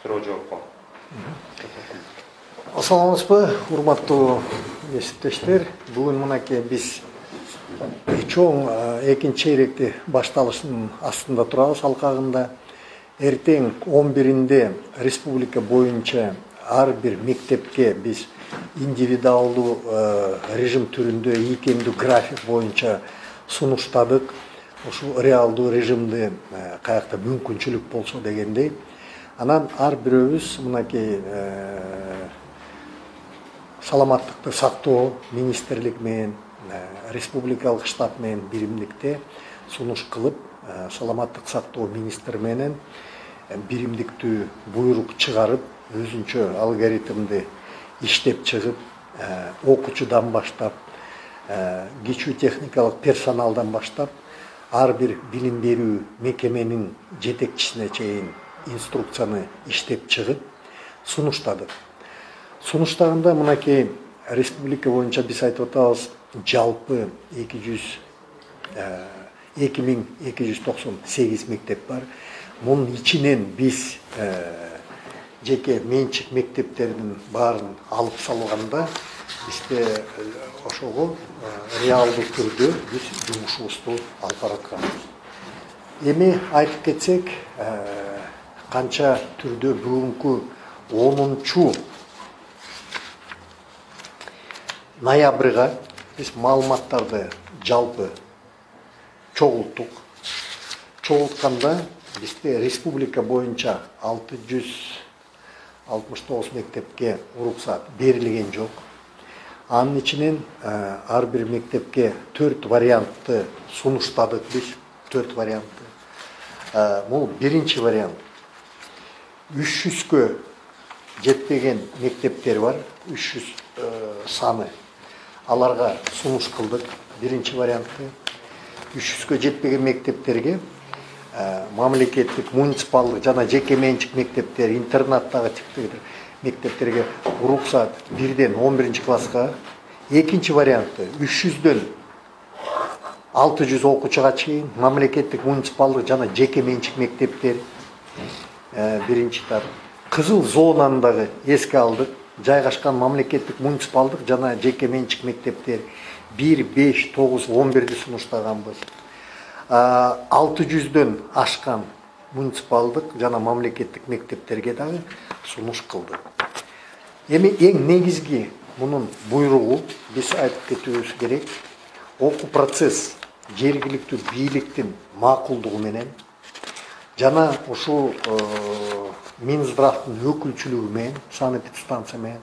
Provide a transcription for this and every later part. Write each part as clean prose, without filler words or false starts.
суроо жоопко. Assalamualaikum, урматтуу эсептештер. Бүгүн мынакей биз чоң экинчи чейректи башталыштын астында турабыз алкагында. Эртең 11-inde республика боюнча ар бир мектепке биз индивидуалдуу режим түрүндө ийкемдүү график боюнча сунуштадык. Ушул реалдуу режимди каякта мүмкүнчүлүк болсо дегендей. Анан ар бирөөбүз мынакей саламаттыкты сактоо министрлик менен республикалык штаб менен биримдикте сунуш кылып, саламаттык сактоо министри менен биримдиктүү буйрук чыгарып, өзүнчө алгоритмди иштеп чыгып, окуучудан баштап, кичүү техникалык персоналдан баштап, ар бир билим берүү мекеменин жетекчисине чейин инструкцияны иштеп чыгып сунуштадык. Сунуштагында мынакей республика боюнча биз айтып атабыз, жалпы 2298 мектеп бар. Мунун ичинен биз жеке менчик мектептердин баарын алып салганда бизде ошого реалдуу түрдө биз жумушубузду алып баратканбыз. Эми айтып кетсек, канча түрдө бүгүнкү 10 ноябрга биз маалыматтарды жалпы чогултканда бизде республика боюнча 669 мектепке уруксат берилген жок. Анын ичинен ар бир мектепке 4 вариантты сунуштадык биз, 4 вариантты. Бул биринчи вариант. 300кө жетпеген мектептер бар, 300 саны. Аларга сунуш кылдык, биринчи вариантты. 300кө жетпеген мектептерге мамлекеттик, муниципалдык жана жеке менчик мектептер, интернаттагы типтеги мектептерге уруксат 1ден 11 класска. Экинчи варианты 300дөн 600 окуучуга чейин мамлекеттик, муниципалдык жана жеке менчик мектептер. Биринчи тап. Кызыл зонаны дагы эске алдык. Жайгашкан мамлекеттик, муниципалдык жана жеке менчик мектептер 1, 5, 9, 11-ди сунуштаганбыз. 600дөн ашкан муниципалдык жана мамлекеттик мектептерге дагы сунуш кылдык. Эми эң негизги мунун буйругу биз айтып кетүүбүз керек. Окуу процесс жергиликтүү бийликтин макулдугу менен жана ушул Минздравдын өкүлчүлүгү менен, санэпидстанция менен,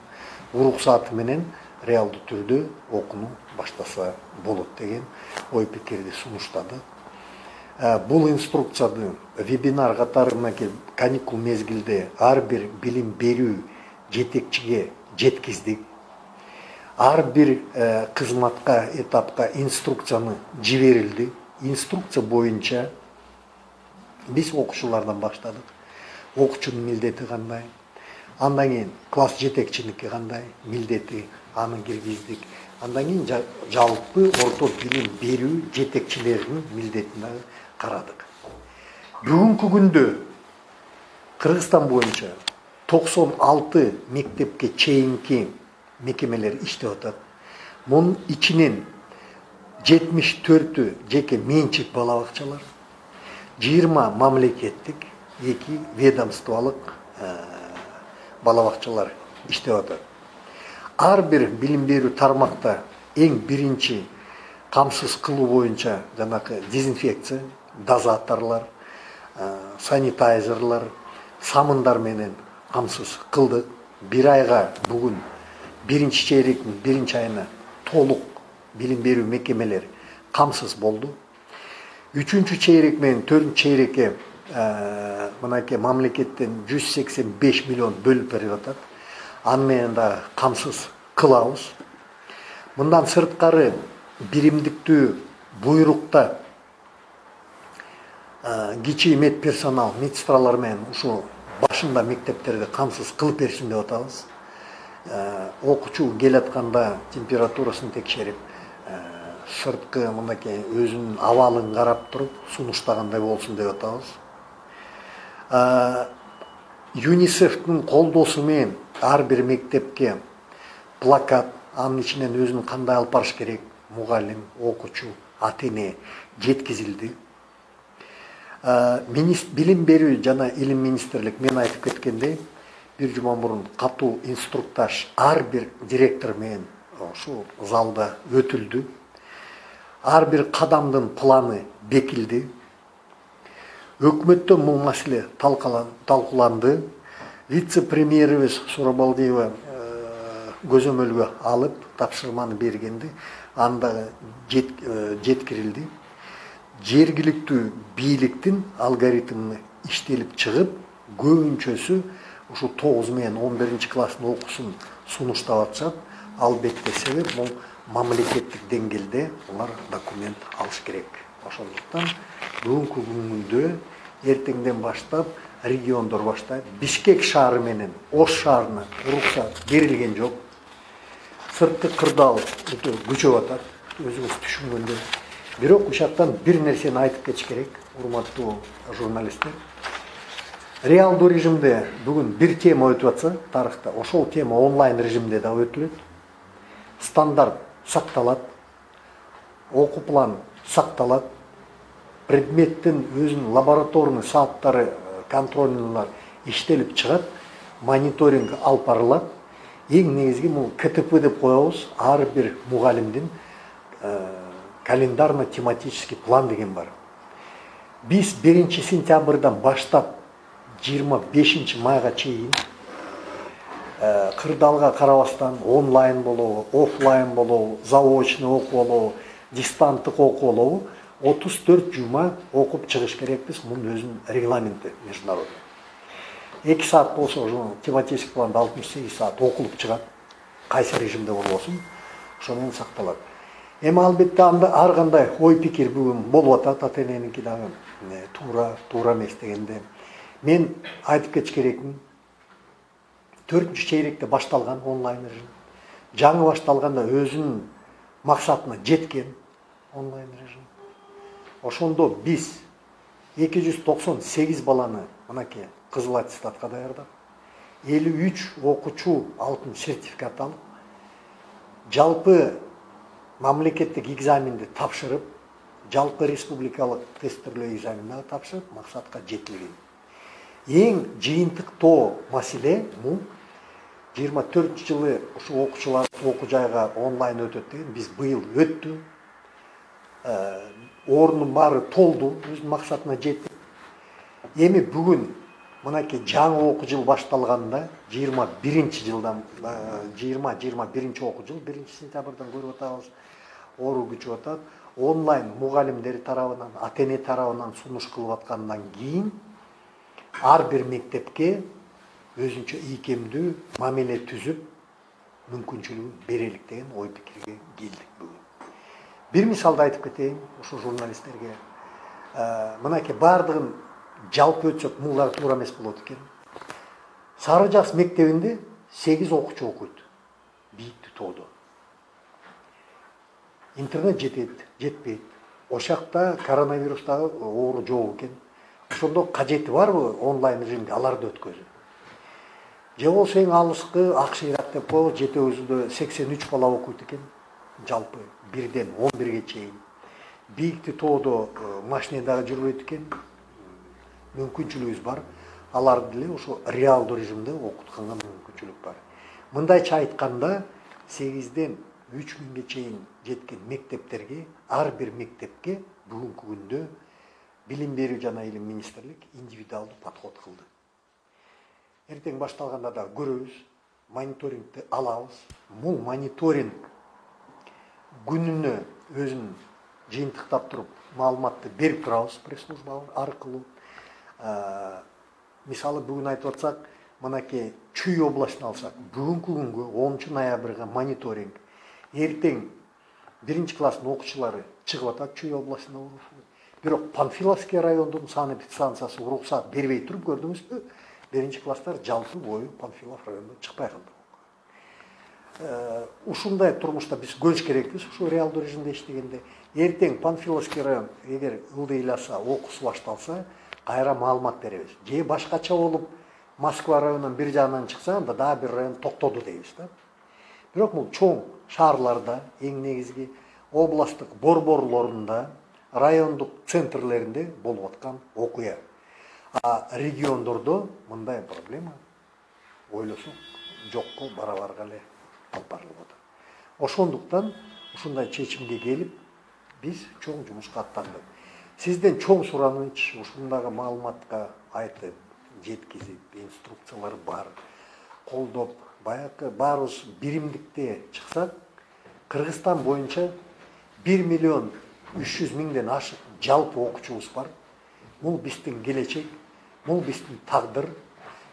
уруксаты менен реалдуу түрдө окууну баштаса болот деген ой пикирди сунуштады. Бул инструкцияны вебинар катары мынакей каникул мезгилде ар бир билим берүү жетекчиге жеткиздик. Ар бир кызматка, этапка инструкцияны жиберилди. Инструкция боюнча биз окуучулардан баштадык. Окуучунун милдети кандай, андан кийин класс жетекчиники кандай, милдети аны киргиздик. Андан кийин жалпы орто билим берүү жетекчилеринин милдетин дагы карадык. Бүгүнкү күндө Кыргызстан боюнча 96 мектепке чейинки мекемелер иштеп атат. Мунун ичинен 74-ü жеке менчик балабакчалар, 20 мамлекеттик, 2 ведомстволук балабакчалар иштеп атат. Ар бир билим берүү тармакта эң биринчи камсыз кылуу боюнча жанакы дезинфекция, дозаторлор, санитайзерлар, самындар менен камсыз кылдык. Бир айга бүгүн биринчи чейректин биринчи айына толук билим берүү мекемелер камсыз болду. 3-чү чейрек менен 4-чү чейрекке мынакей мамлекеттен 185 миллион бөлүп берип атат. Аны менен да камсыз кылабыз. Мындан сырткары биримдиктүү буйрукта кичи мед персонал, медсестралар менен ушул башында мектептерди камсыз кылып берсин деп атабыз. Окуучу келатканда температурасын текшерип, сырткы мынакей өзүнүн абалын карап туруп сунуштагандай болсун деп атабыз. ЮНИСЕФтің колдоосу менен ар бир мектепке плакат, анын ичинен өзүн кандай алып барыш керек, мугалим, окуучу, ата эне жеткизилди. Билим берүү жана илим министрлик мен айтып кеткендей бир жума мурун катуу инструктаж ар бир директор менен ушул залда өтүлдү. Ар бир кадамдын планы бекилди. Өкмөттө бул маселе талкууланды. Вице-премьерибиз Сурабалдиева көзөмөлгө алып тапшырманы бергенди. Анда жеткирилди. Жергиликтүү бийликтин алгоритмini иштелип чыгып, көбүнчөсү ушу 9 менен 11 класстын окуусун сунуштап атышат. Албетте себеп бул мамлекеттик деңгээлде улар документ алыш керек. Ошондуктан бүгүнкү күндө эртеңден баштап региондор баштайт. Бишкек шаары менен Ош шаарына уруксат берилген жок. Сыртқы кырдаал өтө күчөп атат, өзүңүз түшүнгөндөй. Бирок ушактан бир нерсени айтып кетиш керек, урматтуу журналисттер. Реалдуу режимде бүгүн бир тема өтүп атса, тарыхта ошол тема онлайн режимде да өтүлөт. Стандарт сакталат, окуу план сакталат, предметтин өзүнүн лабораторный сааттары, контрольныйлар иштелип чыгат, мониторинг алып барылат. Эң негизги бул КТП деп коебуз, ар бир мугалимдин календарно-тематический план деген бар. Биз 1 сентябрдан баштап 25 майга чейин кырдаалга карабастан онлайн болобу, офлайн болобу, заочный окуу болобу, дистанттык окуу болобу 34 жума окуп чыгыш керекпиз. Мунун өзүнүн регламенти международный. 2 саат болсо ошо тематический планда 68 саат окулуп чыгат. Кайсы режимде болбосун, ошо менен сакталат. Эми албетте анда ар кандай ой пикир бүгүн болуп атат, ата эненики дагы туура эмес дегенде. Мен айтып кетиш керекмин. 4-чейректе башталган онлайн режим. Жаңы башталганда өзүнүн максатына жеткен онлайн режим. Ошондо биз 298 баланы мынакей кызыл аттестатка даярдап, 53 окуучу алтын сертификат алып, жалпы мамлекеттик экзаменди тапшырып, жалпы республикалык тестирлөө экзаменин тапшырып, максатка жетилген. Эң жыйынтыктоо маселе бул 24 жылы ушу окуучулар окуу жайга онлайн өтөт деген. Биз быйыл өттү. Ордунун баары толду, өзүнүн максатына жетти. Эми бүгүн мынакей жаңы окуу жыл башталганда 21 жылдан 20-21 окуу жыл 1 сентябрдан көрүп атабыз, оору күчүп атат. Онлайн мугалимдер тарабынан, ата эне тарабынан сунуш кылып аткандан кийин ар бир мектепке өзүнчө ийкемдүү мамиле түзүп мүмкүнчүлүгүн берелик деген ой пикирге келдик бүгүн. Бир мисалды айтып кетейин ушу журналисттерге. Мынакей бардыгын жалпы өтсөк мулдар туура эмес болот экен. Сары Жаз мектебинде 8 окуучу окуйт. Бийикти тоодо. Интернет жетпейт. Ошакта коронавирустагы оору жок экен. Ошондо кажети барбы онлайн режимде аларды өткөзүү? Же болсо эң алыскы Акшыйрак деп коебуз, жетөөбүздө 83 бала окуйт экен. Жалпы 1ден 11ге чейин. Бийикти тоодо машина дагы жүрбөйт экен. Мүмкүнчүлүгүбүз бар. Аларды деле ошо реалдуу режимде окутканга мүмкүнчүлүк бар. Мындайча айтканда 8ден 3000ге чейин жеткен мектептерге, ар бир мектепке бүгүнкү күндө Билим берүү жана илим министрлик индивидуалдуу подход кылды. Эртең башталганда да көрөбүз, мониторингти алабыз. Бул мониторинг күнүнө өзүн жыйынтыктап туруп, маалыматты берип турабыз пресс-служба аркылуу. Мисалы бүгүн айтып атсак, мынакей Чүй областын алсак, бүгүнкү күнгө 10 ноябрга мониторинг. Эртең 1 класстын окуучулары чыгып атат Чүй областына. Бирок Панфиловский райондун санэпидстанциясы уруксат бербей туруп, көрдүңүзбү? 1 класстар жалпы бою Панфилов районунда чыкпай калды. Ушундай турмушта биз көрүш керекпиз, ушу реалдуу режимде иштегенде. Эртең Панфиловский район эгер ылдый ыйласа, окуусу башталса, кайра маалымат беребиз. Же башкача болуп, Москва районунун бир жагынан чыкса, анда дагы бир район токтоду дейбиз да. Бирок бул чоң шаарларда, эң негизги областтык борборлорунда, райондук центрлеринде болуп аткан окуя. А региондордо мындай проблема ойлосок жокко бара эле алып барылып атат. Ошондуктан ушундай чечимге келип, биз чоң жумушка аттандык. Сизден чоң сураныч, ушундагы маалыматка айтып, жеткизип, инструкциялар бар, колдоп, баягы баарыбыз биримдикте чыксак, Кыргызстан боюнча 1.300.000 ашык жалпы окуучубуз бар. Бул биздин келечек, бул биздин тагдыр.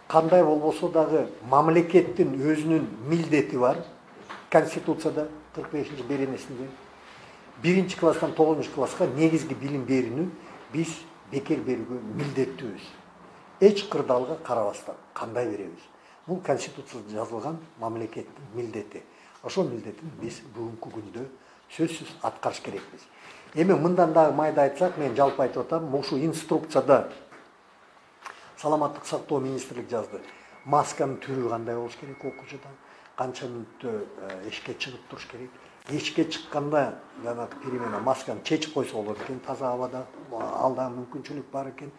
Кандай болбосо дагы мамлекеттин өзүнүн милдети бар. Конституцияда 45-беренесинде 1-класстан 9-класска негизги билим берүүнү биз бекер берүүгө милдеттүүбүз. Эч кырдаалга карабастан кандай беребиз? Бул Конституцияда жазылган мамлекеттин милдети. Ошол милдетин биз бүгүнкү күндө сөзсүз аткарыш керекпиз. Эми мындан дагы майда айтсак, мен жалпы айтып атам, ушул инструкцияда Саламаттык сактоо министрлиги жазды. Масканын түрү кандай болуш керек окуучуда, канча мүнөттө эшикке чыгып туруш керек. Эшикке чыкканда жанагы перемена масканы чечип койсо болот экен, таза абада алда мүмкүнчүлүк бар экен.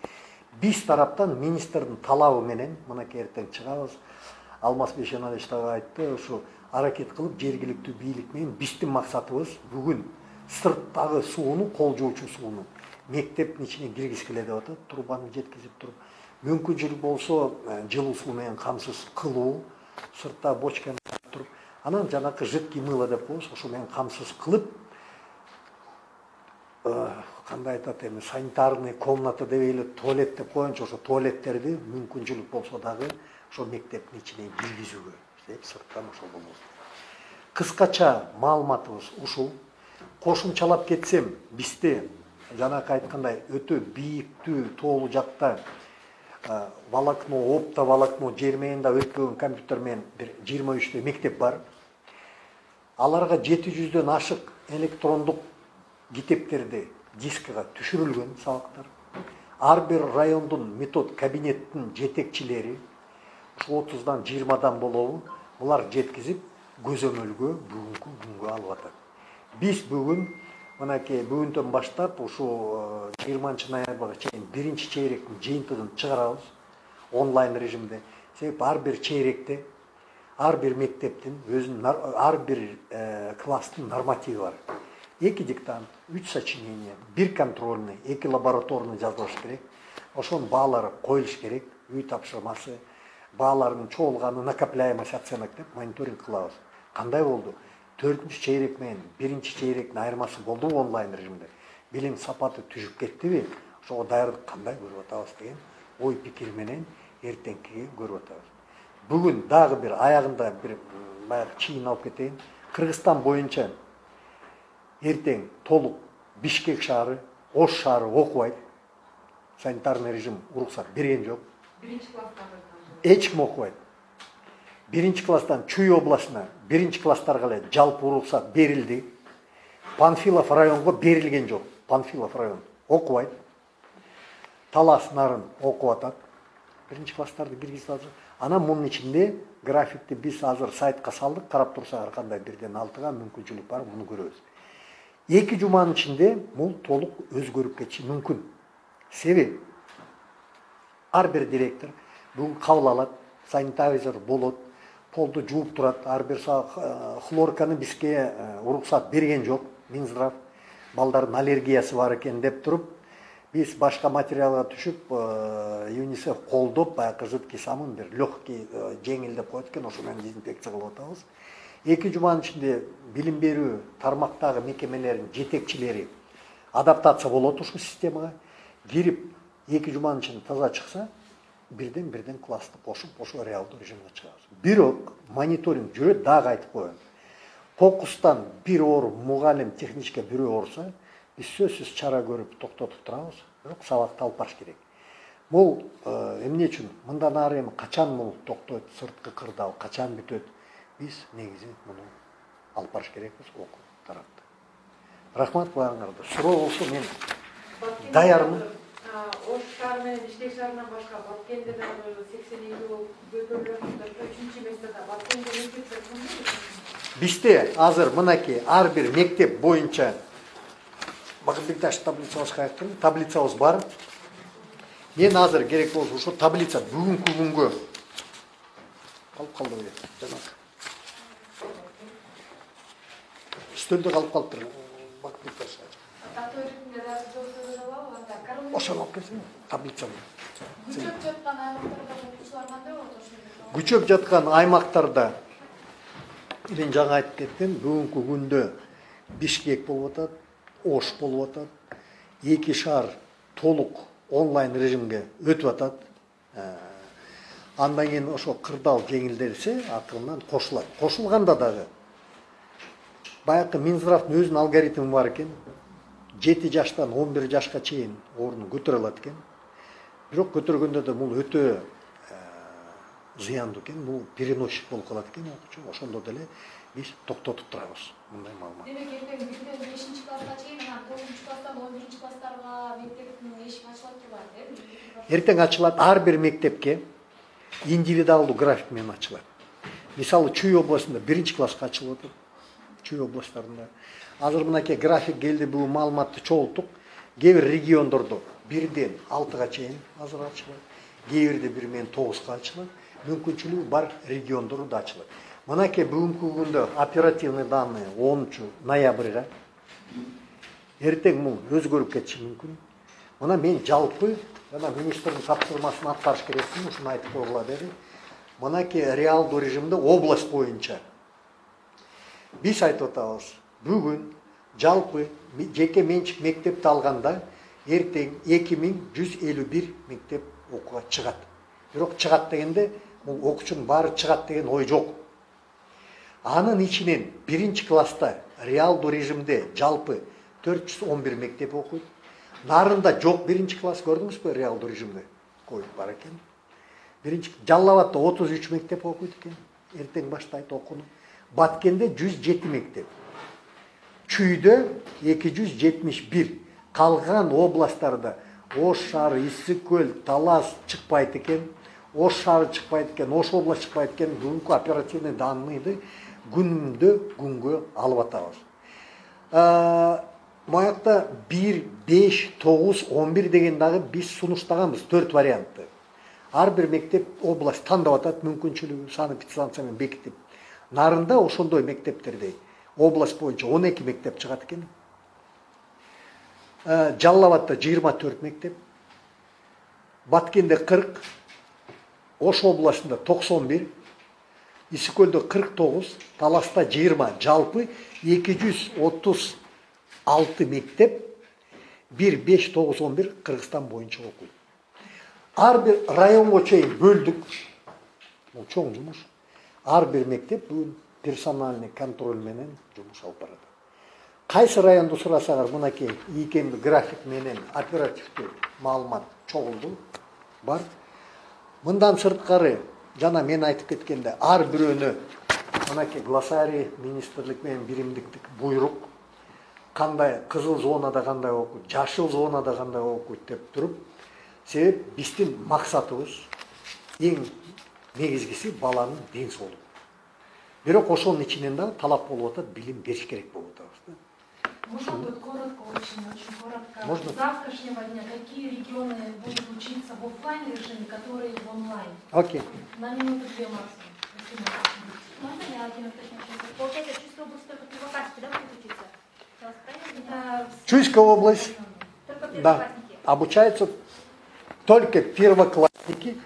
Биз тараптан министрдин талабы менен мынакей эртең чыгабыз. Алмаз Бейшеналович дагы айтты, ушу аракет кылып жергиликтүү бийлик менен биздин максатыбыз бүгүн сырттагы сууну, кол жуучу сууну мектептин ичине киргизгиле деп атат, трубаны жеткизип туруп. Мүмкүнчүлүк болсо жылуу суу менен камсыз кылуу, сыртта бочканы туруп, анан жанакы жидкий мыло деп коебуз, ошо менен камсыз кылып, кандай айтат эми, санитарный комната деп эле туалет деп коеюнчу, ошо туалеттерди мүмкүнчүлүк болсо дагы ошо мектептин ичине киргизүүгө, сырттан ошол болбосун. Кыскача маалыматыбыз ушул. Кошумчалап кетсем, бизде жанакы айткандай өтө бийиктүү тоолуу жакта волокно, оптоволокно жермейинде өтпөгөн компьютер менен бир 23 мектеп бар. Аларга 700дөн ашык электрондук китептерди дискага түшүрүлгөн сабактар. Ар бир райондун метод кабинеттин жетекчилери 30дан 20дан болобу, булар жеткизип көзөмөлгө бүгүнкү күнгө алып атат. Биз бүгүн мынакей бүгүндөн баштап ушу 20-ноябрга чейин биринчи чейректин жыйынтыгын чыгарабыз онлайн режимде. Себеп ар бир чейректе ар бир мектептин өзүнүн ар бир класстын нормативи бар. 2 диктант, 3 сочинение, 1 контрольный, 2 лабораторный жазылыш керек. Ошонун баалары коюлуш керек. Үй тапшырмасы, баалардын чогулганы, накопляемость оценок деп мониторинг кылабыз. Кандай болду? 4-чү чейрек менен 1-чи чейректин айырмасы болдубу онлайн режимде? Билим сапаты түшүп кеттиби? Ошого даярдык кандай көрүп атабыз деген ой пикир менен эртеңкиге көрүп атабыз. Бүгүн дагы бир аягында бир баягы чыйын алып кетейин. Кыргызстан боюнча эртең толук Бишкек шаары, Ош шаары окубайт. Санитарный режим уруксат берген жок. 1-класстагы Эч ким окубайт. 1-класстан Чүй областына 1-класстарга эле жалпы уруксат берилди. Панфилов районго берилген жок. Панфилов район окубайт. Талас нарын окуп атат. 1-класстарды киргизип атат. Анан мунун ичинде графикти биз азыр сайтка салдык, карап турсаңар кандай 1-6га мүмкүнчүлүк бар, муну көрөбүз. 2 жуманын ичинде бул толук өзгөрүп кетиши мүмкүн. Себеп ар бир директор бүгүн кабыл алат, санитайзер болот, полду жууп турат, ар бир хлорканы бизге уруксат берген жок, Минздрав. Балдардын аллергиясы бар экен деп туруп, биз башка материалга түшүп, ЮНИСЕФ колдоп, баягы жидкий самын бир легкий жеңил деп коет экен, ошо менен дезинфекция кылып атабыз. 2 жуманын ичинде билим берүү тармактагы мекемелердин жетекчилери адаптация болот ушул системага. Кирип 2 жуманын ичинде таза чыкса, бирден классты кошуп, ошо реалдуу режимге чыгабыз. Бирок мониторинг жүрөт, дагы айтып коеюн. Кокустан бир оор мугалим техничке бирөө оорса, биз сөзсүз чара көрүп токтотуп турабыз, бирок сабакты алып барыш керек. Бул эмне үчүн? Мындан ары эми качан бул токтойт, сырткы кырдаал качан бүтөт? Биз негизи муну алып барыш керекпиз окуу тарапта. Рахмат баарыңарга. Суроо болсо мен даярмын. Ош шаар менен Бишкек шаарынан башка Баткенде дагы 82 көтөрүлөт, 3-чү местеде Баткенде мектептер кандай? Бизде азыр мынакей ар бир мектеп боюнча Бакытбекташ таблицабыз бар. Мен азыр керек болсо ошо таблица бүгүнкү күнгө калып калды жанагы. Стөлдө калып калыптыр Бакытбекташ. Ошону алып келсең, таблица бар. Күчөп жаткан аймактарда окуучулар кандай болот ошондо? Күчөп жаткан аймактарда мен жаңа айтып кеттим, бүгүнкү күндө Бишкек болуп атат, Ош болуп атат. Эки шаар толук онлайн режимге өтүп атат. Андан кийин ошо кырдаал жеңилдерсе, атынан кошулат. Кошулганда дагы баягы Минздравдын өзүнүн алгоритми бар экен. 7 жаштан 11 жашка чейин орун көтөрө алат экен. Бирок көтөргөндө да бул өтө зыяндуу экен. Бул переносчик болуп калат экен окуучу. Ошондо деле биз токтотуп турабыз мындай маалымат. Демек эртең 1-5 класска чейин, анан 9 класстан 11 класстарга мектептин эшиги ачылат деп атат, Эртең ачылат, ар бир мектепке индивидуалдуу график менен ачылат. Мисалы Чүй областында 1 класска ачылып атат. Чүй областарында. Азыр мынакей график келди, бул маалыматты чогулттук. Кээ бир региондордо 1-ден 6га чейин азыр ачылат. Кээ бирде 1-мен 9га ачылат. Мүмкүнчүлүгү бар региондордо ачылат. Мынакей бүгүнкү күндө оперативный данные 10 ноябрга. Эртең бул өзгөрүп кетиши мүмкүн. Мына мен жалпы жана министрдин тапшырмасын аткарыш керекмин, ушуну айтып койгула деди. Мынакей реалдуу режимде область боюнча биз айтып атабыз. Бүгүн жалпы жеке менчик мектепти алганда эртең 2151 мектеп окууга чыгат. Бирок чыгат дегенде бул окуучунун баары чыгат деген ой жок. Анын ичинен 1 класста реалдуу режимде жалпы 411 мектеп окуйт. Нарында жок 1 класс, көрдүңүзбү, реалдуу режимде коюп бар экен. Жалал Абадта 33 мектеп окуйт экен. Эртең баштайт окууну. Баткенде 107 мектеп. Чүйдө 271. Калган областтарда Ош шаары, Исик көл, Талас чыкпайт экен. Ош шаары чыкпайт экен, Ош область чыкпайт экен. Бүгүнкү оперативный данныйды күнгө алып атабыз. Моякта 1, 5, 9, 11 деген дагы биз сунуштаганбыз 4 вариантты. Ар бир мектеп область тандап атат, мүмкүнчүлүгү санэпидстанция менен бекитип. Нарында ошондой мектептерде область боюнча 12 мектеп чыгат экен. Жалал Абадта 24 мектеп. Баткенде 40, Ош областында 91, Исик көлдө 49, Таласта 20, жалпы 236 мектеп 1, 5, 9, 11 Кыргызстан боюнча окуйт. Ар бир районго чейин бөлдүк. Бул чоң жумуш. Ар бир мектеп бүгүн персональный контроль менен жумуш алып барат. Кайсы районду сурасаңар, мынакей ийкемдүү график менен оперативдүү маалымат чогулду бар. Мындан сырткары жана мен айтып кеткенде ар бирөөнө мынакей глоссарий министрлик менен биримдиктик буйрук, кандай кызыл зонада кандай окуйт, жашыл зонада кандай окуйт деп туруп, себеп биздин максатыбыз эң негизгиси баланын ден соолугу. Бирок ошонун ичинен да талап болуп атат, билим бериш керек болуп атабыз. Можно будет коротко, очень коротко. Можно. С завтрашнего дня какие регионы будут учиться в офлайн режиме, которые в онлайн? Окей. На минуту 2 максимум. Можно я один уточню? Получается, Чувствительная область только первоклассники, да, будут учиться? Чуйская область, Только да, первоклассники. обучаются только первоклассники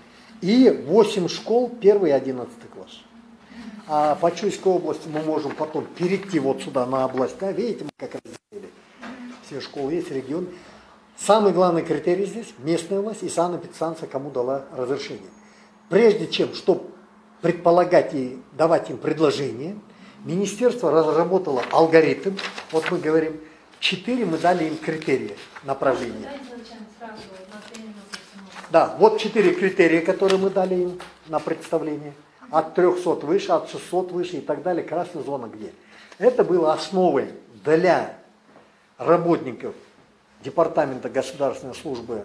и 8 школ 1 и 11 класс. А по Чуйской области мы можем потом перейти вот сюда на область. Да? Видите, мы как разделили. Все школы есть, регион. Самый главный критерий здесь – местная власть и санэпидстанция, кому дала разрешение. Прежде чем, чтобы предполагать и давать им предложение, министерство разработало алгоритм. Вот мы говорим, 4 мы дали им критерия направления. Да, вот 4 критерия, которые мы дали им на представление. От 300 выше, от 600 выше и так далее. Красная зона где? Это было основой для работников Департамента государственной службы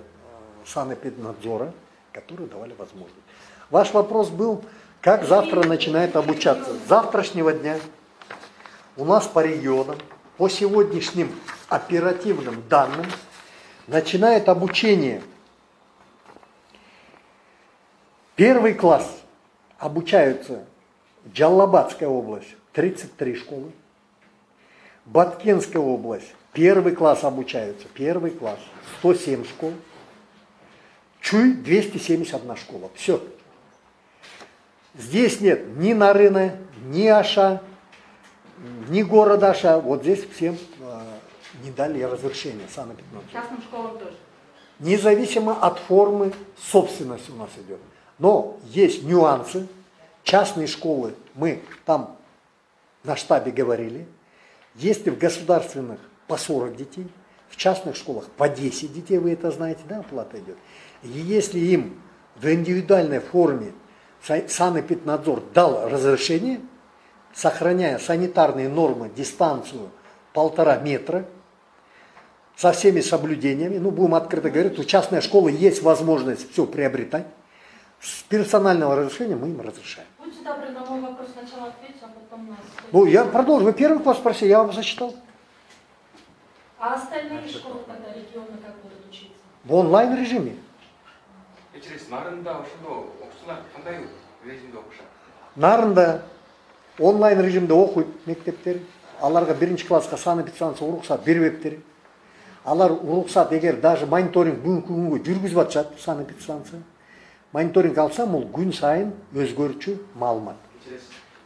санэпиднадзора, которые давали возможность. Ваш вопрос был, как завтра начинает обучаться. С завтрашнего дня у нас по регионам, по сегодняшним оперативным данным, начинает обучение. Первый класс обучаются в Джалалабадская область 33 школы, Баткенская область первый класс обучаются, первый класс 107 школ, Чуй 271 школа. Все. Здесь нет ни Нарына, ни Аша, ни города Аша. Вот здесь всем не дали разрешения санэпиднадзора. Частным школам тоже. Независимо от формы собственности у нас идет. Но есть нюансы. Частные школы, мы там на штабе говорили, если в государственных по 40 детей, в частных школах по 10 детей, вы это знаете, да, оплата идет. И если им в индивидуальной форме санэпиднадзор дал разрешение, сохраняя санитарные нормы, дистанцию 1,5 метра, со всеми соблюдениями, ну будем открыто говорить, у частной школы есть возможность все приобретать, с персонального разрешения мы им разрешаем. Будьте добры, на мой вопрос сначала ответьте, а потом нас. Ну, я продолжу. Вы первый класс спросили, я вам зачитал. А остальные школы тогда регионы как будут учиться? В онлайн режиме. Нарында онлайн режимде оқиды мектептер. Аларға бірінші классқа санэпидстанция уруксат бербептер. Алар уруксат егер даже мониторинг бүгінгі күнге жүргізіп жатышат санэпидстанция. Мониторинг алсам, ол күн сайын өзгөрчү маалымат.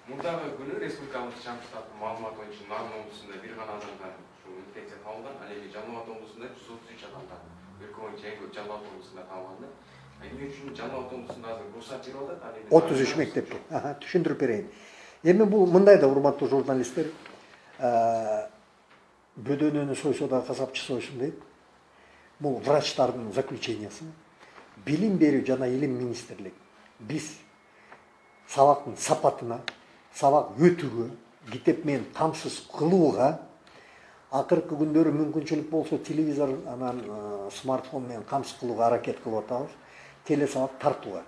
Мурдагы күнү республикалык чаңкы маалымат боюнча Нарын облусунда бир гана адамга инфекция табылган, ал эми Жалал Абад облусунда 133 адамга, өлкө боюнча Жалал Абад облусунда табылган. Эмне үчүн Жалал Абад облусунда азыр уруксат берип атат, ал эми 33 мектепке. Түшүндүрүп берейин. Эми бул мындай да урматтуу журналисттер, бөдөнөнү сойсо да касапчы сойсун дейт. Бул врачтардын заключениясы. Билим берүү жана илим министрлик биз сабактын сапатына, сабак өтүүгө, китеп менен камсыз кылууга, акыркы күндөрү мүмкүнчүлүк болсо телевизор анан смартфон менен камсыз кылууга аракет кылып атабыз, телесабак тартууга.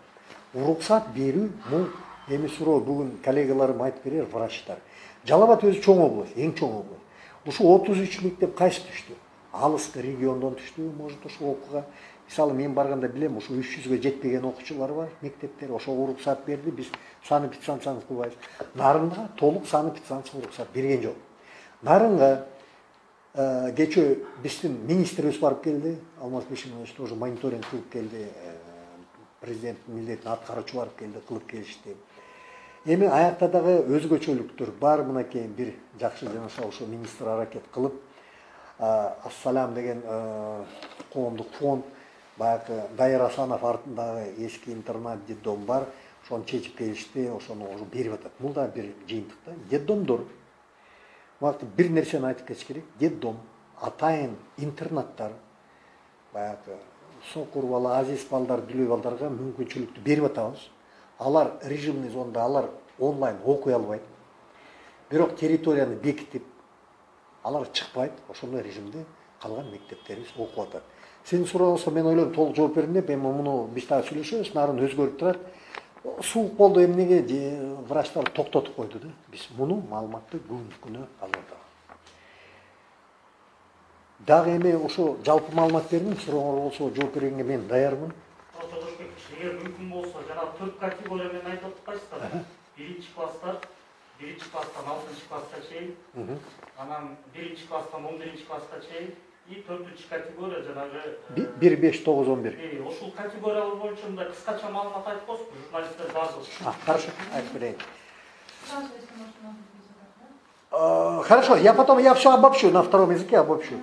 Уруксат берүү бул эми суроо бүгүн коллегаларым айтып берер, врачтар. Жалал Абад өзү чоң область, эң чоң область. Ушу 33 мектеп кайсы түштү? Алыскы региондон түштү, может ушу окууга. Мисалы мен барганда билем, ушу 300ге жетпеген окуучулар бар мектептер, ошо уруксат берди, биз санэпидстанцияны кылбайбыз. Нарынга толук санэпидстанция уруксат берген жок. Нарынга кечээ биздин министрибиз барып келди, Алмаз Бишимович тоже мониторинг кылып келди, президенттин милдетин аткаруучу барып келди, кылып келишти. Эми аякта дагы өзгөчөлүктөр бар, мынакей бир жакшы жанаша ошо министр аракет кылып, Ассалам деген коомдук фонд, баягы Дайыр Асанов артындагы эски интернат детдом бар, ошону чечип келишти, ошону берип атат. Бул да бир жыйынтык да. Детдомдор убакта бир нерсени айтып кетиш керек. Детдом, атайын интернаттар, баягы сокур бала, азиз балдар, дүлөй балдарга мүмкүнчүлүктү берип атабыз. Алар режимный зонда, алар онлайн окуй албайт. Бирок территорияны бекитип, алар чыкпайт, ошондой режимде калган мектептерибиз окуп атат. Сен сурасаң, мен ойлойм толук жооп бердим деп, эми муну биз дагы сүйлөшөбүз, нарын өзгөрүп турат. Суук болду, эмнеге врачтар токтотуп койду да. Биз муну маалыматты бүгүнкү күнү алып атабыз. Дагы эми ошо жалпы маалымат бердим, сурооңор болсо жооп бергенге мен даярмын. Эгер мүмкүн болсо, жана 4 категория менен айтып атпайсыздар. 1-класстар, 1-класстан 6-класска чейин, анан 1-класстан 11-класска чейин и 4-чү категория жанагы 1, 5, 9, 11. Ошол категориялар боюнча мындай кыскача маалымат айтып коесузбу, журналисттер жазып. Хорошо, айтып берейин. Сразу, если можно, на английский язык, да? Хорошо, я все обобщу, на втором языке обобщу.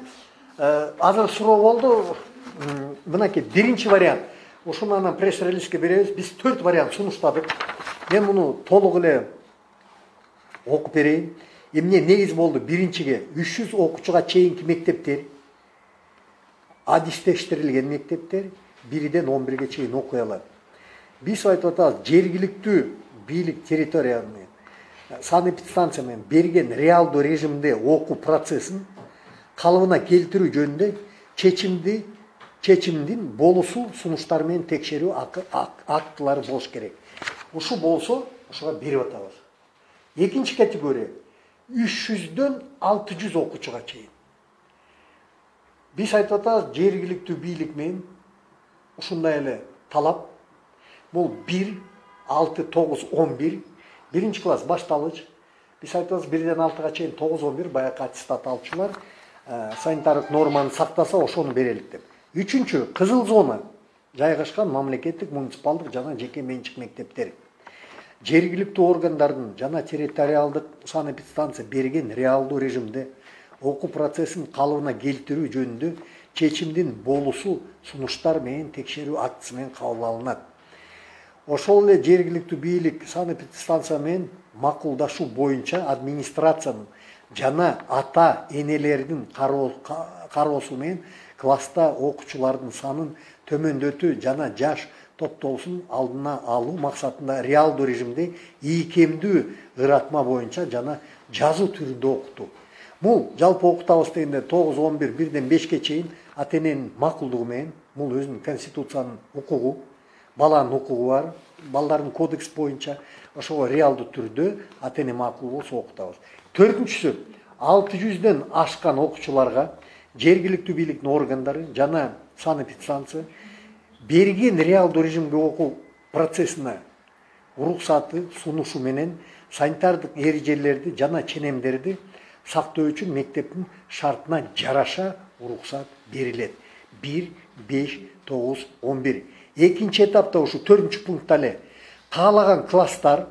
Азыр суроо болду, мынакей биринчи вариант. Ушуну анан пресс-релизге беребиз. Биз 4 вариант сунуштадык. Мен муну толук эле окуп берейин. Эмне негиз болду? Биринчиге 300 окуучуга чейинки мектептер, адистештирилген мектептер 1-ден 11-ге чейин окуй алат. Биз айтып атабыз, жергиликтүү бийлик территорияны санэпидстанция менен берген реалдуу режимде окуу процессин калыбына келтирүү жөнүндө чечимди чечимдин болусу сунуштар менен текшерүү актылары болуш керек. Ушу болсо ушуга берип атабыз. Экинчи категория 300дөн 600 окуучуга чейин. Биз айтып атабыз жергиликтүү бийлик менен ушундай эле талап. Бул 1, 6, 9, 11 биринчи класс башталгыч. Биз айтабыз 1ден 6га чейин 9, 11 баягы аттестат алчулар санитардык норманы сактаса ошону берелик деп. Үчүнчү кызыл зона жайгашкан мамлекеттик, муниципалдык жана жеке менчик мектептер. Жергиликтүү органдардын жана территориалдык санэпидстанция берген реалдуу режимде окуу процессин калыбына келтирүү жөнүндө чечимдин болусу сунуштар менен текшерүү актысы менен кабыл алынат. Ошол эле жергиликтүү бийлик санэпидстанция менен макулдашуу боюнча администрациянын жана ата энелердин кароосу менен класста окуучулардын санын төмөндөтүү жана жаш топтолушун алдына алуу максатында реалдуу режимде ийкемдүү ыратма боюнча жана жазуу түрүндө окутуу. Бул жалпы окутабыз дегенде 9, 11, 1ден 5ке чейин ата эненин макулдугу менен, бул өзүнүн конституциянын укугу, баланын укугу бар, балдардын кодекс боюнча ошого реалдуу түрдө ата эне макул болсо окутабыз. Төртүнчүсү 600дөн ашкан окуучуларга жергиликтүү бийликтин органдары жана санэпидстанция берген реалдуу режимге окуу процессине уруксаты сунушу менен санитардык эрежелерди жана ченемдерди сактоо үчүн мектептин шартына жараша уруксат берилет. 1, 5, 9, 11. Экинчи этапта ушу 4-чү пунктта эле каалаган класстар,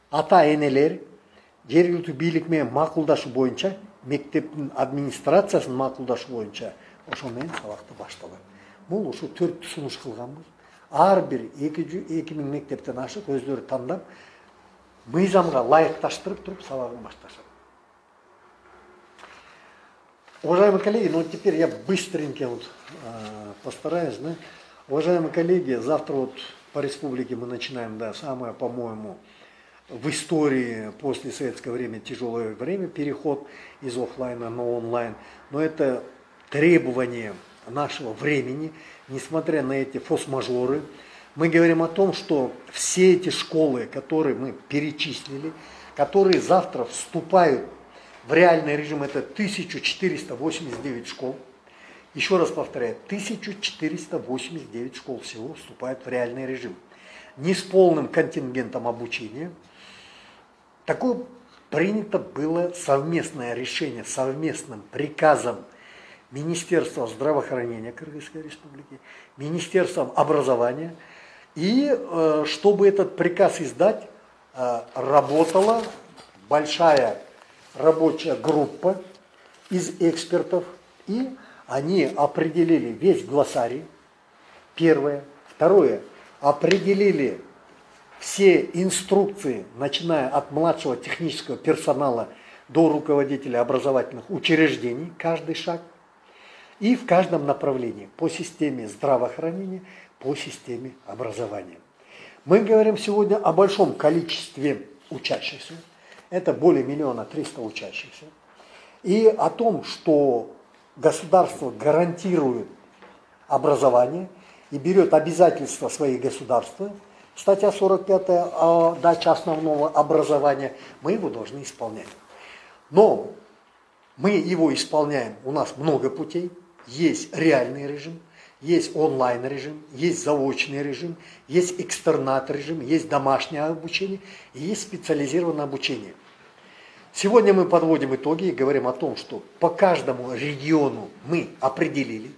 ата энелер жергиликтүү бийлик менен макулдашуу боюнча, мектептин администрациясынын макулдашуу боюнча ошо менен сабакты башталат. Бул ушу 4 сунуш кылганбыз. Ар бир 2000 мектептен ашык өздөрү тандап, мыйзамга ылайыкташтырып туруп сабагын башташат. Уважаемые коллеги, ну теперь я быстренько постараюсь, да? Уважаемые коллеги, завтра вот по республике мы начинаем, да, самое, по-моему, в истории после советского времени тяжелое время, переход из офлайна на онлайн. Но это требование нашего времени, несмотря на эти форс-мажоры. Мы говорим о том, что все эти школы, которые мы перечислили, которые завтра вступают в реальный режим, это 1489 школ. Еще раз повторяю, 1489 школ всего вступают в реальный режим. Не с полным контингентом обучения. Такое принято было совместное решение, совместным приказом Министерства здравоохранения Кыргызской Республики, Министерством образования. И чтобы этот приказ издать, работала большая рабочая группа из экспертов, и они определили весь глоссарий, первое. Второе, определили все инструкции, начиная от младшего технического персонала до руководителя образовательных учреждений, каждый шаг, и в каждом направлении, по системе здравоохранения, по системе образования. Мы говорим сегодня о большом количестве учащихся. Это более 1 300 000 учащихся. И о том, что государство гарантирует образование и берет обязательства своих государства. Статья 45 о даче основного образования, мы его должны исполнять. Но мы его исполняем, у нас много путей. Есть реальный режим, есть онлайн режим, есть заочный режим, есть экстернат режим, есть домашнее обучение и есть специализированное обучение. Сегодня мы подводим итоги и говорим о том, что по каждому региону мы определили,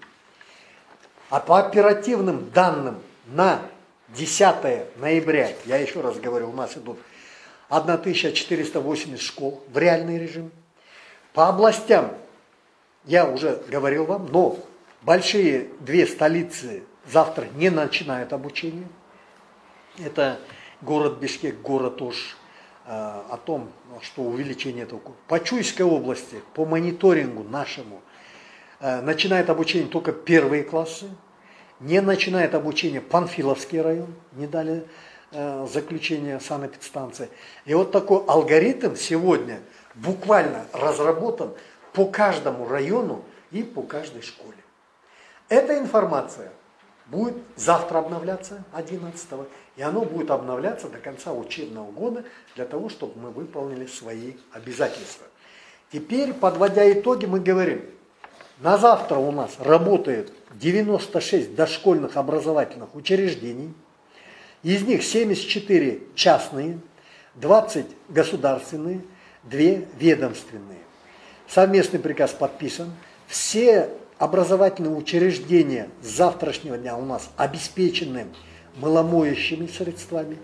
а по оперативным данным на 10 ноября, я еще раз говорю, у нас идут 1480 школ в реальный режим. По областям, я уже говорил вам, но большие 2 столицы завтра не начинают обучение. Это город Бишкек, город Ош. О том, что увеличение этого. По Чуйской области, по мониторингу нашему, начинает обучение только 1-е классы. Не начинает обучение Панфиловский район, не дали заключение санэпидстанции. И вот такой алгоритм сегодня буквально разработан по каждому району и по каждой школе. Эта информация будет завтра обновляться, 11-го, и оно будет обновляться до конца учебного года для того, чтобы мы выполнили свои обязательства. Теперь, подводя итоги, мы говорим, на завтра у нас работает 96 дошкольных образовательных учреждений, из них 74 частные, 20 государственные, 2 ведомственные. Совместный приказ подписан. Все образовательные учреждения с завтрашнего дня у нас обеспечены мыломоющими средствами,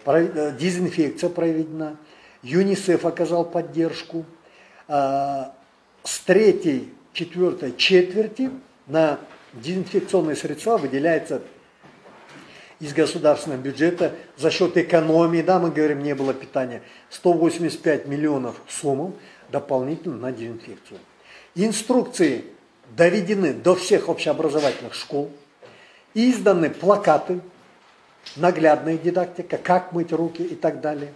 дезинфекция проведена, ЮНИСЕФ оказал поддержку. С 3-й, 4-й четверти на дезинфекционные средства выделяется из государственного бюджета за счет экономии, да, мы говорим, не было питания, 185 миллионов сумм дополнительно на дезинфекцию. Инструкции доведены до всех общеобразовательных школ, изданы плакаты, наглядная дидактика, как мыть руки и так далее.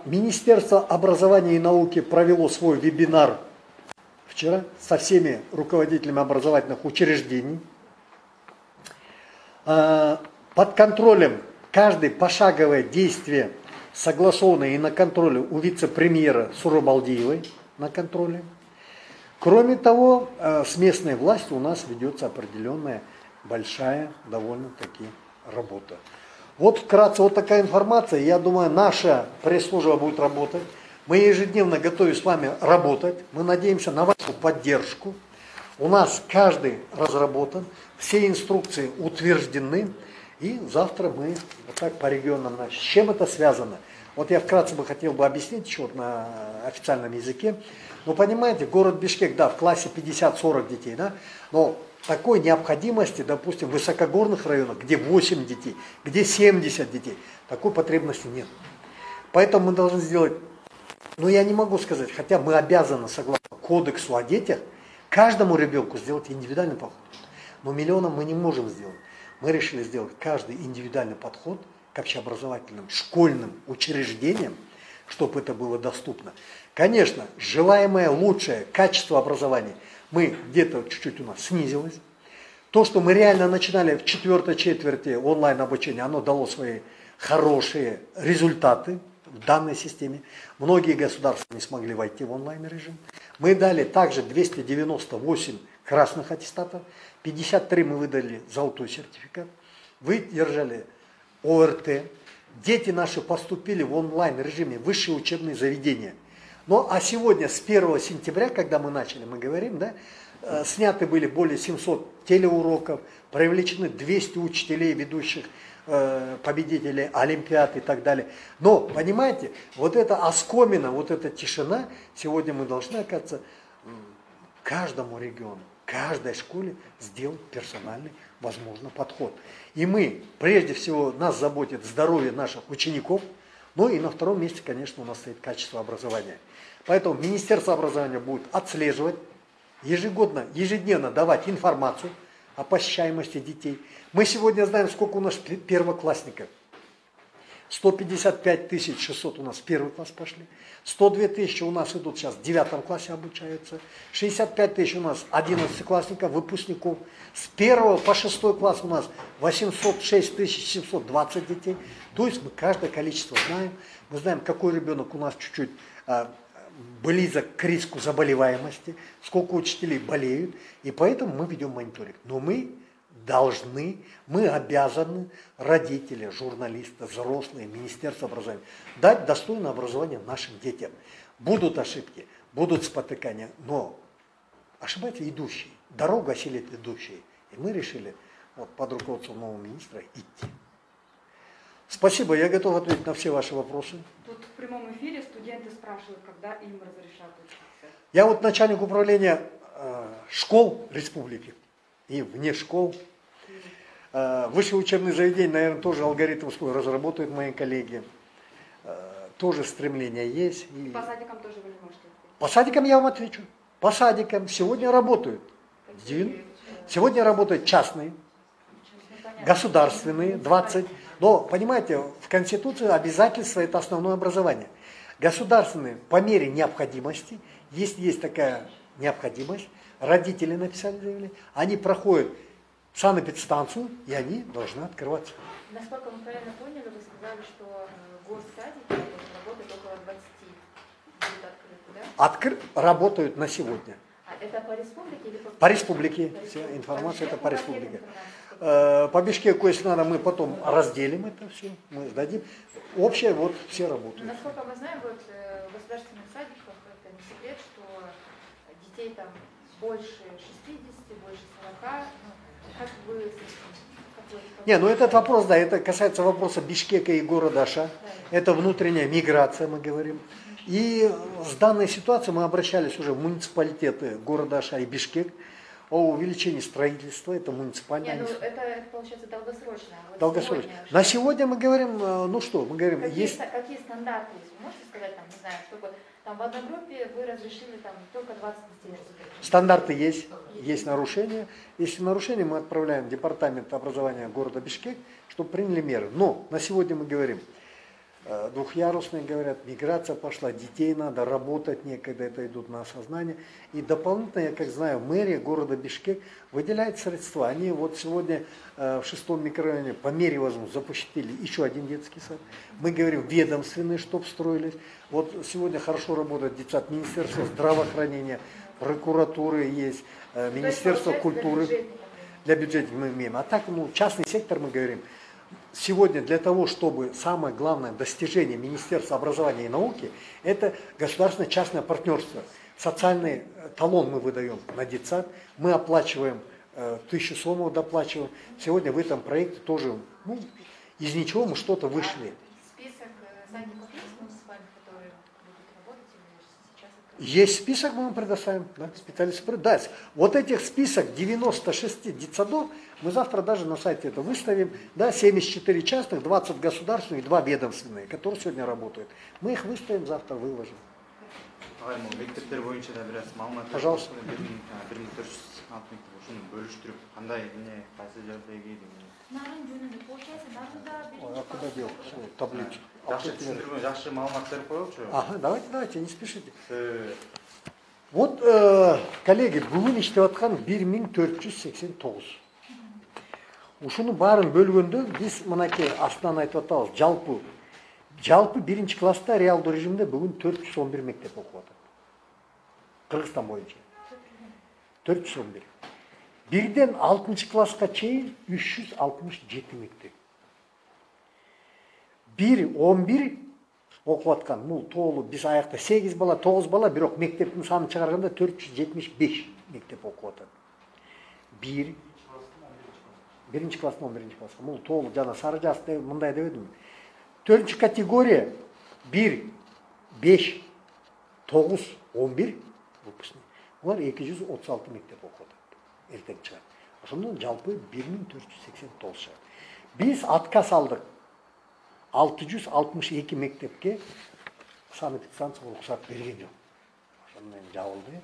Министерство образования и науки провело свой вебинар вчера со всеми руководителями образовательных учреждений. Под контролем каждое пошаговое действие согласованное и на контроле у вице-премьера Сурабалдиевой на контроле. Кроме того, с местной властью у нас ведется определенная большая довольно-таки работа. Вот вкратце вот такая информация. Я думаю, наша пресс-служба будет работать. Мы ежедневно готовы с вами работать. Мы надеемся на вашу поддержку. У нас каждый разработан, все инструкции утверждены. И завтра мы вот так по регионам начнем. С чем это связано? Вот я вкратце бы хотел бы объяснить еще вот на официальном языке. Ну, понимаете, город Бишкек, да, в классе 50-40 детей, да, но такой необходимости, допустим, в высокогорных районах, где 8 детей, где 70 детей, такой потребности нет. Поэтому мы должны сделать, ну, я не могу сказать, хотя мы обязаны, согласно кодексу о детях, каждому ребенку сделать индивидуальный подход. Но миллионам мы не можем сделать. Мы решили сделать каждый индивидуальный подход к общеобразовательным школьным учреждениям, чтобы это было доступно. Конечно, желаемое лучшее качество образования мы где-то чуть-чуть у нас снизилось. То, что мы реально начинали в 4-й четверти онлайн-обучения, оно дало свои хорошие результаты в данной системе. Многие государства не смогли войти в онлайн-режим. Мы дали также 298 красных аттестатов, 53 мы выдали золотой сертификат, выдержали ОРТ. Дети наши поступили в онлайн-режиме в высшие учебные заведения. Ну а сегодня, с 1 сентября, когда мы начали, мы говорим, да, сняты были более 700 телеуроков, привлечены 200 учителей, ведущих победителей олимпиад и так далее. Но, понимаете, вот эта оскомина, вот эта тишина, сегодня мы должны, оказывается, каждому региону, каждой школе сделать персональный, возможно, подход. И мы, прежде всего, нас заботит здоровье наших учеников, ну и на втором месте, конечно, у нас стоит качество образования. Поэтому Министерство образования будет отслеживать, ежедневно давать информацию о посещаемости детей. Мы сегодня знаем, сколько у нас первоклассников. 155 600 у нас в первый класс пошли, 102 тысячи у нас идут сейчас в 9 классе обучаются, 65 тысяч у нас 11-классников, выпускников, с 1 по 6 класс у нас 806 720 детей, то есть мы каждое количество знаем, мы знаем, какой ребенок у нас чуть-чуть близок к риску заболеваемости, сколько учителей болеют, и поэтому мы ведем мониторинг. Но мы должны, мы обязаны, родители, журналисты, взрослые, Министерство образования, дать достойное образование нашим детям. Будут ошибки, будут спотыкания, но ошибаются идущие, дорогу осилит идущие. И мы решили вот, под руководством нового министра идти. Спасибо, я готов ответить на все ваши вопросы. Тут в прямом эфире студенты спрашивают, когда им разрешат учиться. Я вот начальник управления школ республики и вне школ. Высшее учебное заведение, наверное, тоже алгоритм свой разработают мои коллеги. Тоже стремление есть. И... По садикам тоже вы не можете ответить? По садикам я вам отвечу. По садикам сегодня работают. Сегодня работают частные, государственные, 20. Но, понимаете, в Конституции обязательство – это основное образование. Государственные по мере необходимости, если есть такая необходимость, родители написали заявление, они проходят санэпидстанцию, и они должны открываться. Насколько мы правильно поняли, вы сказали, что госсадики работают около 20 будут открыты, да? Работают на сегодня. А это по республике или По республике. Вся информация это по республике. По Бишкеку, если надо, мы потом разделим это все, мы сдадим. Общее, вот все работают. Насколько мы знаем, вот в государственных садиках это не секрет, что детей там больше 60, больше 40. Ну, как вы с этим? Не, ну этот вопрос, да, это касается вопроса Бишкека и города Аша. Это внутренняя миграция, мы говорим. И с данной ситуацией мы обращались уже в муниципалитеты города Аша и Бишкек о увеличении строительства, это муниципальное. Нет, ну это получается долгосрочно. Вот долгосрочно. Сегодня, на сегодня мы говорим, ну что, мы говорим, какие стандарты есть? Вы можете сказать, там, не знаю, чтобы там в одной группе вы разрешили там только 20 детей? Стандарты есть нарушения. Если нарушения, мы отправляем в департамент образования города Бишкек, чтобы приняли меры. Но на сегодня мы говорим, двухъярусные говорят, миграция пошла, детей надо, работать некогда, это идут на осознание. И дополнительно, я как знаю, мэрия города Бишкек выделяет средства. Они вот сегодня в 6-м микрорайоне по мере возможности запустили еще один детский сад. Мы говорим ведомственные, чтобы строились. Вот сегодня хорошо работает детсад Министерства здравоохранения, прокуратуры есть, Министерство культуры. Для бюджета мы имеем. А так, ну, частный сектор мы говорим. Сегодня для того, чтобы самое главное достижение Министерства образования и науки, это государственно-частное партнерство. Социальный талон мы выдаем на детсад, мы оплачиваем 1000 сомов, доплачиваем. Сегодня в этом проекте тоже, ну, из ничего мы что-то вышли. Список садиков есть муниципальных, которые будут работать или сейчас? Есть список, мы вам предоставим, да, специалисты предоставят. Вот этих список 96 детсадов мы завтра даже на сайте это выставим, да, 74 частных, 20 государственных и 2 ведомственные, которые сегодня работают. Мы их выставим, завтра выложим. Пожалуйста. А куда дел таблицу? Ага, давайте, не спешите. Вот, коллеги, бүгін иштеп аткан 1489. Ушуну баарын бөлгөндө биз мынакей астынан айтып атабыз, жалпы биринчи класста реалдуу режимде бүгүн 411 мектеп окуп атат. Кыргызстан боюнча. 411. Бирден 6 класска чейин 367 мектеп. 1-11 окуп аткан, бул тоолу биз аякта 8 бала, 9 бала, бирок мектептин санын чыгарганда 475 мектеп окуп атат. Биринчи класстан 11 класска. Бул тоолу жана сары жас деп мындай дебедимби? 4 категория 1, 5, 9, 11 выпускник. Булар 236 мектеп окуп атат. Эртең чыгат. Ошондон жалпы 1489 чыгат. Биз отказ алдык. 662 мектепке санэпидстанция уруксат берген жок. Ошондон жабылды.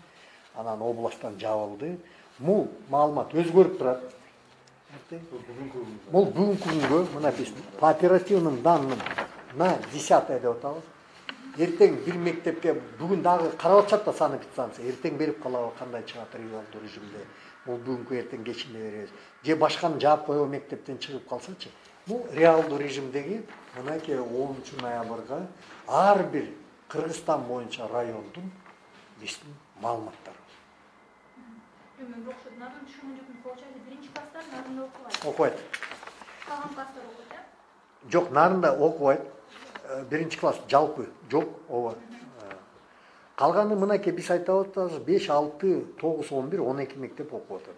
Анан областтан жабылды. Бул маалымат өзгөрүп турат. Бул бүгүнкү күнгө мына биз по оперативным данным на 10 деп атабыз. Эртең бир мектепке бүгүн дагы карап атышат да санэпидстанция. Эртең берип калабы кандай чыгат реалдуу режимде. Бул бүгүнкү эртең кечинде беребиз. Же башканы жаап коебу мектептен чыгып калсачы. Бул реалдуу режимдеги мынакей 10 ноябрга ар бир Кыргызстан боюнча райондун биздин маалыматтары. Мен бирок ошо нарын түшүнгөн жокмун, получается, биринчи класстар нарында окубайт. Окубайт. Калган класстар окуйт, э? Жок, нарында окубайт. Биринчи класс жалпы жок, ооба. Калганы мынакей биз айтып атабыз 5, 6, 9, 11, 12 мектеп окуп атат.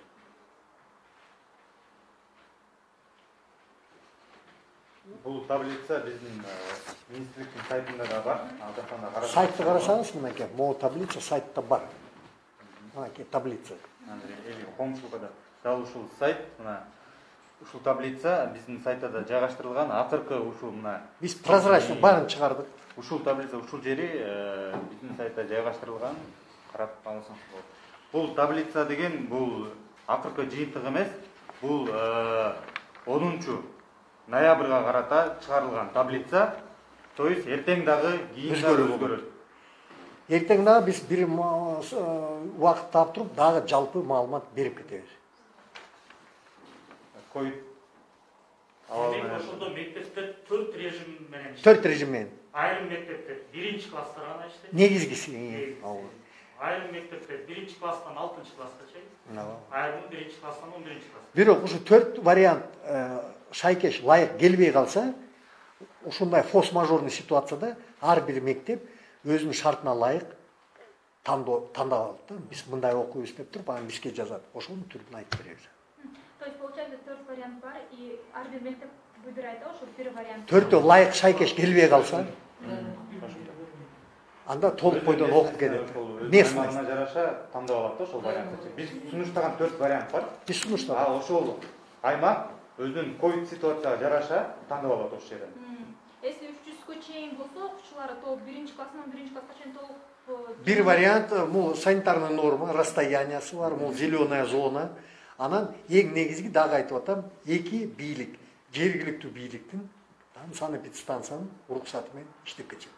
Бұл таблица біздің министрліктің сайтында да бар. Сайтты қарасаңыз, мынакей, могу таблица сайтта бар. Мынакей таблица. Коңшылықта дал ушул сайт, ушул таблица біздің сайтта да жайгаштырылган. Акыркы ушул мына Биз прозрачно барын чыгардык. Ушул таблица, ушул жери біздің сайтта жайгаштырылган. Карап алсаңыз болот. Бул таблица деген бул акыркы жыйынтык эмес. Бул 10 ноябрга карата чыгарылган таблица, то есть эртең дагы кийин дагы өзгөрөт. Ертең дагы биз бир убакыт таап туруп дагы жалпы маалымат берип кетебиз. Ковид Демек ошондо мектептер 4 режим менен иштейт. 4 режим менен. Айрым мектептер 1-чи класстар гана иштейт. Негизгиси. Айрым мектептер 1-чи класстан 6-чы класска чейин. Айрым 1-чи класстан 11-чи класска. Бирок ушу 4 вариант шайкеш лайык келбей калса, ушундай форс-мажорный ситуацияда ар бир мектеп өзүнүн шартына ылайык тандап алат да. Биз мындай окуйбуз деп туруп, анан бизге жазат. Ошонун түрүн айтып беребиз. То есть, получается, 4 вариант бар, и арбир мектеп выбирает то, что первый вариант. 4 ылайык шайкеш келбей калса, анда толук бойдон окуп кетет. Местный жараша тандап алат да ошол вариантты. Биз сунуштаган 4 вариант бар. Биз сунуштаган. Ошол аймак өзүнүн ковид ситуацияга жараша тандап алат ошол жерден. Если 300-га чейин болсо, окуучулар толук 1-чи класстан 11-чи класска чейин толук. Бир вариант, бул санитарный норма, расстояниясы бар, бул зеленая зона. Анан эң негизги дагы айтып атам, 2 бийлик, жергиликтүү бийликтин санэпидстанциянын уруксаты менен иштеп кетет.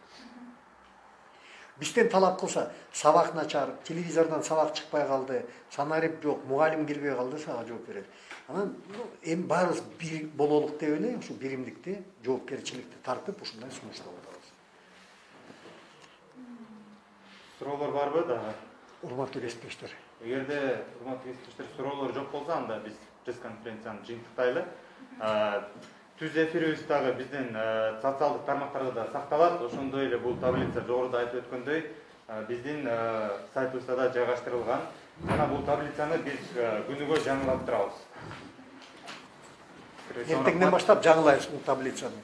Бизден талап кылса, сабак начар, телевизордон сабак чыкпай калды, санарип жок, мугалим келбей калды, сага жооп берет. Анан эми баарыбыз бир бололук деп эле, ушу биримдикти, жоопкерчиликти тартып ушундай сунуштап атабыз. Суроолор барбы дагы? Урматтуу кесиптештер. Эгерде урматтуу кесиптештер суроолор жок болсо, анда биз пресс-конференцияны жыйынтыктайлы. Түз эфирибиз дагы биздин социалдык тармактарда да сакталат. Ошондой эле бул таблица жогоруда айтып өткөндөй биздин сайтыбызда да жайгаштырылган. Жана бул таблицаны биз күнүгө жаңылап турабыз. Эртеңден баштап жаңылайбыз бул таблицаны.